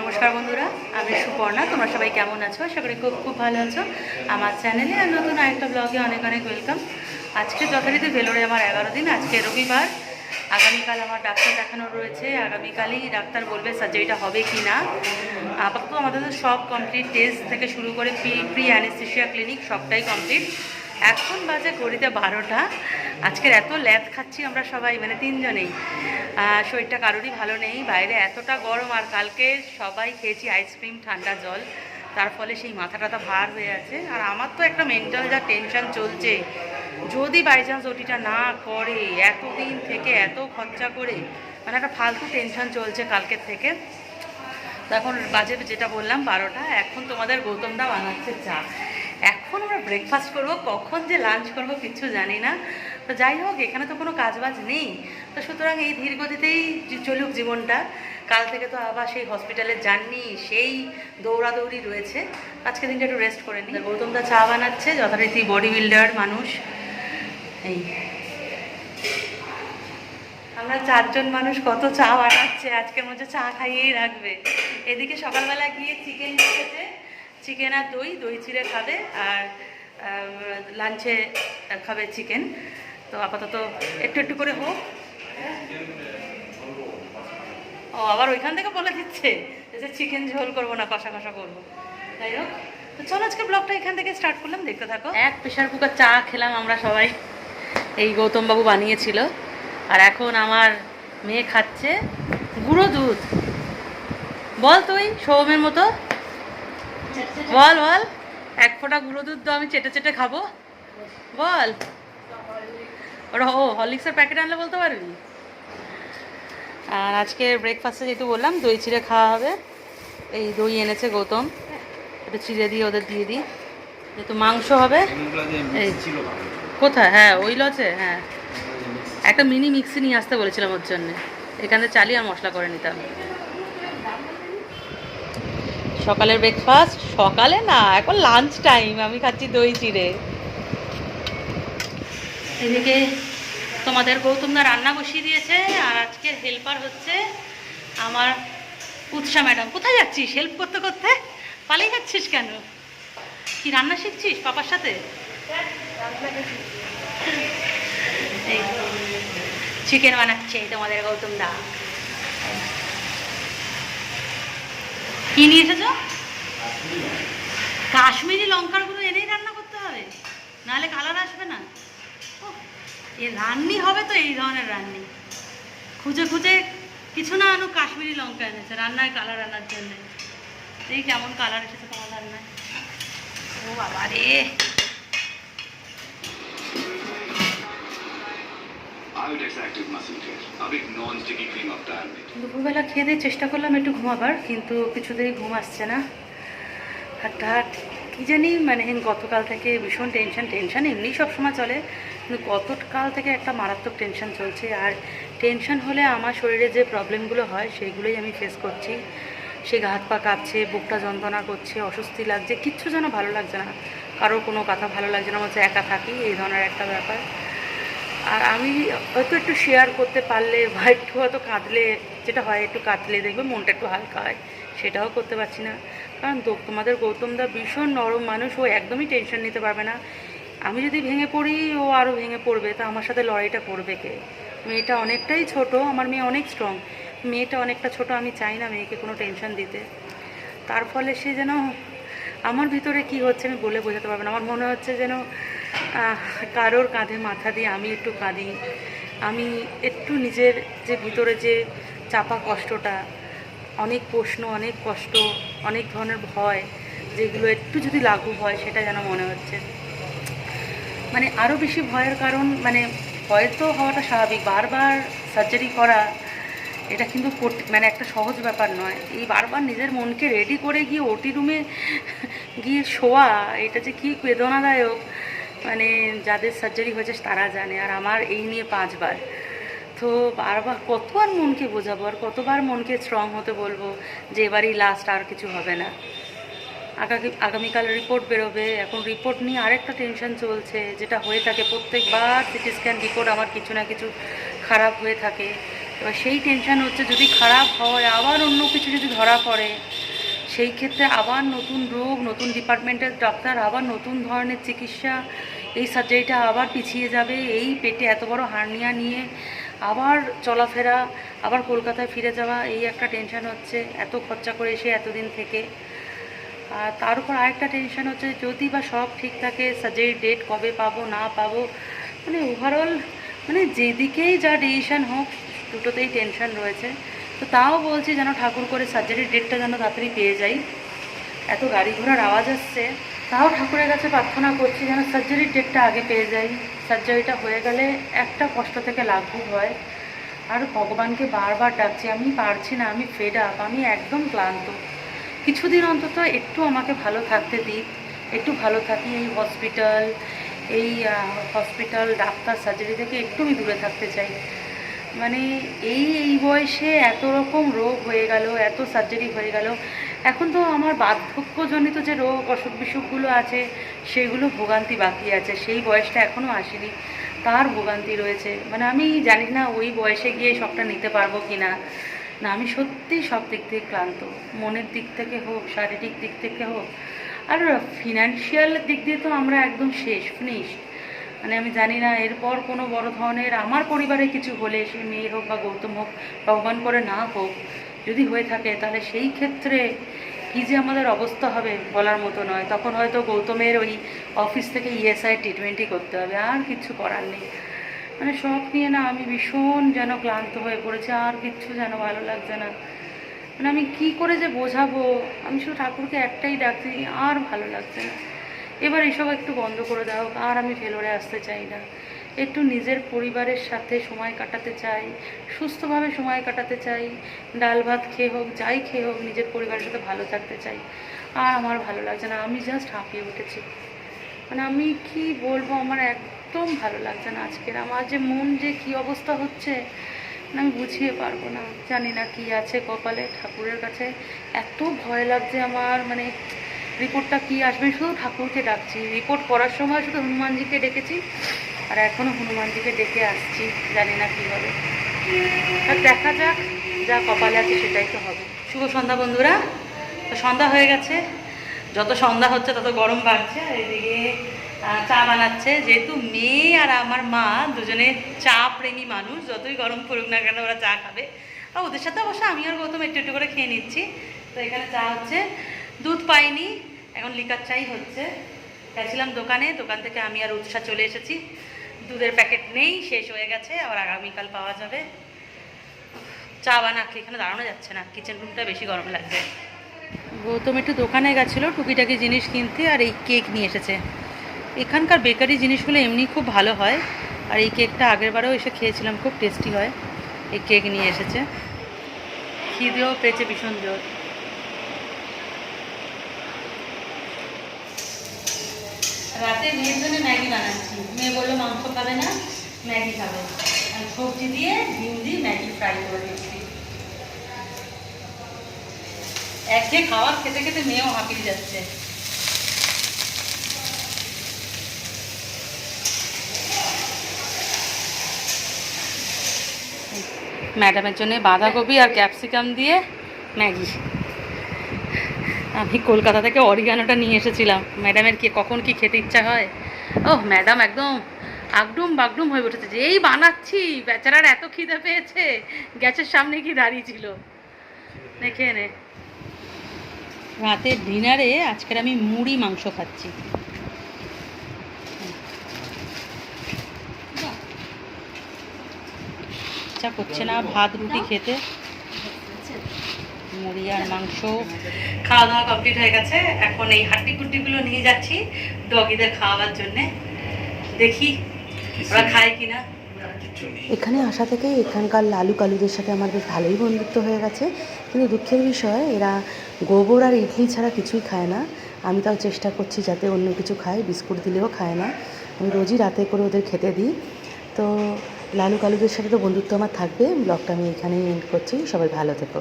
নমস্কার বন্ধুরা, আমি সুপর্ণা। তোমরা সবাই কেমন আছো? আশা করি খুব খুব ভালো আছো। আমার চ্যানেলে আর নতুন আরেকটা ব্লগে অনেক অনেক ওয়েলকাম। আজকে যথারীতি ভেলোরে আমার 11 দিন। আজকে রবিবার, আগামীকাল আমার ডাক্তার দেখানো রয়েছে। আগামীকালই ডাক্তার বলবে সার্জারিটা হবে কি না। আপাতত আমাদের তো সব কমপ্লিট, টেস্ট থেকে শুরু করে প্রি অ্যানেস্থেশিয়া ক্লিনিক সবটাই কমপ্লিট। এখন বাজে ঘড়িতে 12টা। আজকের এত ল্যাদ খাচ্ছি আমরা সবাই, মানে তিনজনেই। শরীরটা কারোরই ভালো নেই, বাইরে এতটা গরম। আর কালকে সবাই খেয়েছি আইসক্রিম, ঠান্ডা জল, তার ফলে সেই মাথা টাথা ভার হয়ে আছে। আর আমার তো একটা মেন্টাল যা টেনশন চলছে, যদি বাই চান্স ওটিটা না করে, এতদিন থেকে এত খরচা করে, মানে একটা ফালতু টেনশন চলছে কালকের থেকে। তো এখন বাজে যেটা বললাম 12টা। এখন তোমাদের গৌতমদা বানাচ্ছে চা। এখন আমরা ব্রেকফাস্ট করব, কখন যে লাঞ্চ করব কিচ্ছু জানি না। তো যাই হোক, এখানে তো কোনো কাজবাজ নেই, তো সুতরাং এই ধীর গতিতেই চলুক জীবনটা। কাল থেকে তো আবার সেই হসপিটালের জার্নি, সেই দৌড়াদৌড়ি রয়েছে। আজকে দিনটা একটু রেস্ট করে নিই। গৌতমদা চা বানাচ্ছে, যথারীতি বডি বিল্ডার মানুষ। এই আমরা চারজন মানুষ কত চা বানাচ্ছে, আজকের মধ্যে চা খাইয়েই রাখবে। এদিকে সকালবেলা গিয়ে চিকেন খেতে, চিকেন আর দই, দই চিড়ে খাবে। আর লাঞ্চে খাবে চিকেন। তো আপাতত একটু একটু করে হোক। ও আবার ওইখান থেকে বলে দিচ্ছে যে চিকেন ঝোল করবো না, কষা কষা করবো। যাই হোক, তো চলো আজকে ব্লগটা এখান থেকে স্টার্ট করলাম, দেখতে থাকো। এক প্রেশার কুকার চা খেলাম আমরা সবাই, এই গৌতমবাবু বানিয়েছিল। আর এখন আমার মেয়ে খাচ্ছে গুঁড়ো দুধ। বল তুই সৌমের মতো, বল বল, এক ফোঁটা গুঁড়ো দুধ তো আমি চেটে চেটে খাবো, বল। ওরা হরলিক্সের প্যাকেট আনলে বলতে পারবি। আর আজকে ব্রেকফাস্টে যেহেতু বললাম দই চিড়ে খাওয়া হবে, এই দই এনেছে গৌতম, একটু চিড়ে দিয়ে ওদের দিয়ে দিই, যেহেতু মাংস হবে। এই কোথায়? হ্যাঁ ওই লজে, হ্যাঁ একটা মিনি মিক্সি নিয়ে আসতে বলেছিলাম ওর জন্যে, এখানে চালিয়ে আর মশলা করে নিতাম। সকালের ব্রেকফাস্ট, সকালে না এখন লাঞ্চ টাইম, আমি খাচ্ছি দই চিড়ে। এদিকে তোমাদের গৌতমদা রান্না বসিয়ে দিয়েছে, আর আজকের হেল্পার হচ্ছে আমার উৎসা ম্যাডাম। কোথায় যাচ্ছিস হেল্প করতে করতে? পালিয়ে যাচ্ছিস কেন? কি রান্না শিখছিস পাপার সাথে? এই চিকেন বানাচ্ছে তোমাদের গৌতমদা। কি নিয়ে এসেছো? কাশ্মীরি লঙ্কার গুঁড়ো এনেই রান্না করতে হবে, নাহলে কালার আসবে না। এ রান্নি হবে তো এই ধরনের রান্নি, খুঁজে খুঁজে কিছু না আনুক, কাশ্মীরি লঙ্কা এনেছে রান্নায় কালার আনার জন্য। এই কেমন কালার এসেছে তোমার রান্নায়। ও বাবা রে, দুপুরবেলা খেয়ে দিয়ে চেষ্টা করলাম একটু ঘুমাবার, কিন্তু কিছুতেই ঘুম আসছে না। হঠাৎ কী জানি, মানে গতকাল থেকে ভীষণ টেনশন এমনি সবসময় চলে, কিন্তু গতকাল থেকে একটা মারাত্মক টেনশন চলছে। আর টেনশন হলে আমার শরীরে যে প্রবলেমগুলো হয় সেইগুলোই আমি ফেস করছি। সে হাত পা কাঁপছে, বুকটা যন্ত্রণা করছে, অস্বস্তি লাগছে, কিচ্ছু যেন ভালো লাগছে না, কারোর কোনো কথা ভালো লাগছে না, হচ্ছে একা থাকি এই ধরনের একটা ব্যাপার। আর আমি হয়তো একটু শেয়ার করতে পারলে বা একটু হয়তো কাঁদলে, যেটা হয় একটু কাঁদলে দেখবে মনটা একটু হালকা হয়, সেটাও করতে পারছি না। কারণ তোমাদের গৌতমদা ভীষণ নরম মানুষ, ও একদমই টেনশন নিতে পারবে না। আমি যদি ভেঙে পড়ি ও আরও ভেঙে পড়বে, তা আমার সাথে লড়াইটা করবে কে? মেয়েটা অনেকটাই ছোট, আমার মেয়ে অনেক স্ট্রং, মেয়েটা অনেকটা ছোট। আমি চাই না মেয়েকে কোনো টেনশন দিতে। তার ফলে সে যেন, আমার ভিতরে কি হচ্ছে আমি বলে বোঝাতে পারবো না। আমার মনে হচ্ছে যেন কারোর কাঁধে মাথা দিয়ে আমি একটু কাঁদি, আমি একটু নিজের যে ভিতরে যে চাপা কষ্টটা, অনেক প্রশ্ন, অনেক কষ্ট, অনেক ধরনের ভয়, যেগুলো একটু যদি লাগু হয় সেটা যেন মনে হচ্ছে। মানে আরও বেশি ভয়ের কারণ, মানে ভয় তো হওয়াটা স্বাভাবিক, বারবার সার্জারি করা এটা কিন্তু মানে একটা সহজ ব্যাপার নয়। এই বারবার নিজের মনকে রেডি করে গিয়ে ওটি রুমে গিয়ে শোয়া, এটা যে কী বেদনাদায়ক, মানে যাদের সার্জারি হয়েছে তারা জানে। আর আমার এই নিয়ে 5বার, তো বারবার কতবার মনকে বোঝাবো, আর কতবার মনকে স্ট্রং হতে বলবো যে এবারই লাস্ট, আর কিছু হবে না। আগামীকাল রিপোর্ট বেরোবে, এখন রিপোর্ট নিয়ে আরেকটা টেনশন চলছে, যেটা হয়ে থাকে প্রত্যেকবার সিটি স্ক্যান রিপোর্ট আমার কিছু না কিছু খারাপ হয়ে থাকে। এবার সেই টেনশান হচ্ছে যদি খারাপ হয়, আবার অন্য কিছু যদি ধরা পড়ে, সেই ক্ষেত্রে আবার নতুন রোগ, নতুন ডিপার্টমেন্টের ডাক্তার, আবার নতুন ধরনের চিকিৎসা, এই সার্জারিটা আবার পিছিয়ে যাবে, এই পেটে এত বড় হার্নিয়া নিয়ে আবার চলাফেরা, আবার কলকাতায় ফিরে যাওয়া, এই একটা টেনশান হচ্ছে এত খরচা করে এসে এতদিন থেকে। আর তার উপর আরেকটা টেনশান হচ্ছে যদি বা সব ঠিক থাকে, সার্জারির ডেট কবে পাবো না পাবো, মানে ওভারঅল মানে যেদিকেই যা ডিসিশান হোক দুটোতেই টেনশান রয়েছে। তো তাও বলছি যেন ঠাকুর করে সার্জারির ডেটটা যেন তাড়াতাড়ি পেয়ে যাই। এত গাড়ি ঘোড়ার আওয়াজ আসছে, তাও ঠাকুরের কাছে প্রার্থনা করছি যেন সার্জারির ডেটটা আগে পেয়ে যাই। সার্জারিটা হয়ে গেলে একটা কষ্ট থেকে লাঘব হয়। আর ভগবানকে বারবার ডাকছি, আমি পারছি না, আমি ফেড আপ, আমি একদম ক্লান্ত। কিছুদিন অন্তত একটু আমাকে ভালো থাকতে দিই, একটু ভালো থাকি। এই হসপিটাল ডাক্তার সার্জারি থেকে একটু আমি দূরে থাকতে চাই। মানে এই বয়সে এত রকম রোগ হয়ে গেল, এত সার্জারি হয়ে গেল। এখন তো আমার বার্ধক্যজনিত যে রোগ অসুখ বিসুখগুলো আছে সেগুলো ভোগান্তি বাকি আছে, সেই বয়সটা এখনও আসেনি, তার ভোগান্তি রয়েছে। মানে আমি জানি না ওই বয়সে গিয়ে সবটা নিতে পারবো কি না। না, আমি সত্যিই সব দিক থেকে ক্লান্ত, মনের দিক থেকে হোক, শারীরিক দিক থেকে হোক, আর ফিনান্সিয়াল দিক দিয়ে তো আমরা একদম শেষ ফিনিশ। মানে আমি জানি না এরপর কোনো বড় ধরনের আমার পরিবারে কিছু হলে, সে মেয়ে হোক বা গৌতম হোক, ভগবান করে না হোক, যদি হয়ে থাকে তাহলে সেই ক্ষেত্রে কী যে আমাদের অবস্থা হবে বলার মতো নয়। তখন হয়তো গৌতমের ওই অফিস থেকে ইএসআই ট্রিটমেন্টই করতে হবে, আর কিছু করার নেই। মানে সব নিয়ে না আমি ভীষণ যেন ক্লান্ত হয়ে পড়েছি, আর কিচ্ছু যেন ভালো লাগছে না। মানে আমি কি করে যে বোঝাবো, আমি শুধু ঠাকুরকে একটাই ডাকছি, আর ভালো লাগছে না। এবার এসব একটু বন্ধ করে দেওয়া হোক, আর আমি ফেলোরে আসতে চাই না। একটু নিজের পরিবারের সাথে সময় কাটাতে চাই, সুস্থভাবে সময় কাটাতে চাই, ডাল ভাত খেয়ে হোক, যাই খেয়ে হোক, নিজের পরিবারের সাথে ভালো থাকতে চাই। আর আমার ভালো লাগছে না, আমি জাস্ট হাঁপিয়ে উঠেছি। মানে আমি কি বলবো, আমার একদম ভালো লাগছে না আজকের। আমার যে মন যে কি অবস্থা হচ্ছে, মানে আমি বুঝিয়ে পারবো না। জানি না কি আছে কপালে, ঠাকুরের কাছে এত ভয় লাগছে আমার। মানে রিপোর্টটা কি আসবে, শুধু ঠাকুরকে ডাকছি। রিপোর্ট করার সময় শুধু হনুমানজিকে ডেকেছি, আর এখনও হনুমানজিকে ডেকে আসছি, জানি না কী হবে। আর দেখা যাক, যা কপালে আছে সেটাই তো হবে। শুভ সন্ধ্যা বন্ধুরা। তো সন্ধ্যা হয়ে গেছে, যত সন্ধ্যা হচ্ছে তত গরম বাড়ছে। আর এদিকে চা বানাচ্ছে, যেহেতু মেয়ে আর আমার মা দুজনে চা প্রেমী মানুষ, যতই গরম পড়ুক না কেন ওরা চা খাবে। আর ওদের সাথে অবশ্য আমি আর গৌতম একটু একটু করে খেয়ে নিচ্ছি। তো এখানে চা হচ্ছে, দুধ পাইনি, এখন লিকার চাই হচ্ছে। গেছিলাম দোকানে, দোকান থেকে আমি আর উৎসা চলে এসেছি। দুধের প্যাকেট নেই, শেষ হয়ে গেছে, আবার আগামীকাল পাওয়া যাবে। চা বানাকে এখানে দাঁড়ানো যাচ্ছে না, কিচেন রুমটা বেশি গরম লাগছে। গৌতম একটু দোকানে গেছিলো টুকিটাকি জিনিস কিনতে, আর এই কেক নিয়ে এসেছে। এখানকার বেকারি জিনিসগুলো এমনি খুব ভালো হয়, আর এই কেকটা আগেরবারেও এসে খেয়েছিলাম, খুব টেস্টি হয়। এই কেক নিয়ে এসেছে, খিদেও পেয়েছে ভীষণ জোর। রাতে মেয়ের জন্য ম্যাগি বানাচ্ছি। মেয়ে বললো মাংস খাবে না, ম্যাগি খাবে, আর সবজি দিয়ে ডিম দিয়ে ম্যাগি ফ্রাই করে দিচ্ছি। একে খাওয়া খেতে খেতে মেয়েও হাঁপিয়ে যাচ্ছে। ম্যাডামের জন্য বাঁধাকপি আর ক্যাপসিকাম দিয়ে ম্যাগি। আমি কলকাতা থেকে অরিগানোটা নিয়ে এসেছিলাম, ম্যাডামের কি কখন কি খেতে ইচ্ছা হয়। ওহ, ম্যাডাম একদম আগডুম বাগডুম হয়ে উঠেছে, যে এই বানাচ্ছি, বেচারার এত খিদে পেয়েছে, গ্যাসের সামনে কি দাঁড়িয়ে ছিল। দেখে নে, রাতের ডিনারে আজকের আমি মুড়ি মাংস খাচ্ছি। ইচ্ছা করছে না ভাত রুটি খেতে, মুড়ি আর মাংস। খাওয়া দাওয়া কমপ্লিট হয়ে গেছে, এখন এই হাড্ডি কুড্ডিগুলো নিয়ে যাচ্ছি ডগিদের খাওয়াবার জন্যে। দেখি ওরা খায় কিনা। এখানে আসা থেকে এখানকার লালু কালুদের সাথে আমার বেশ ভালোই বন্ধুত্ব হয়ে গেছে, কিন্তু দুঃখের বিষয় এরা গোবর আর ইডলি ছাড়া কিছুই খায় না। আমি তাও চেষ্টা করছি যাতে অন্য কিছু খায়, বিস্কুট দিলেও খায় না। আমি রোজই রাতে করে ওদের খেতে দিই। তো লালু কালুদের সাথে তো বন্ধুত্ব আমার থাকবে। ব্লগটা আমি এখানেই এন্ড করছি, সবাই ভালো থেকো।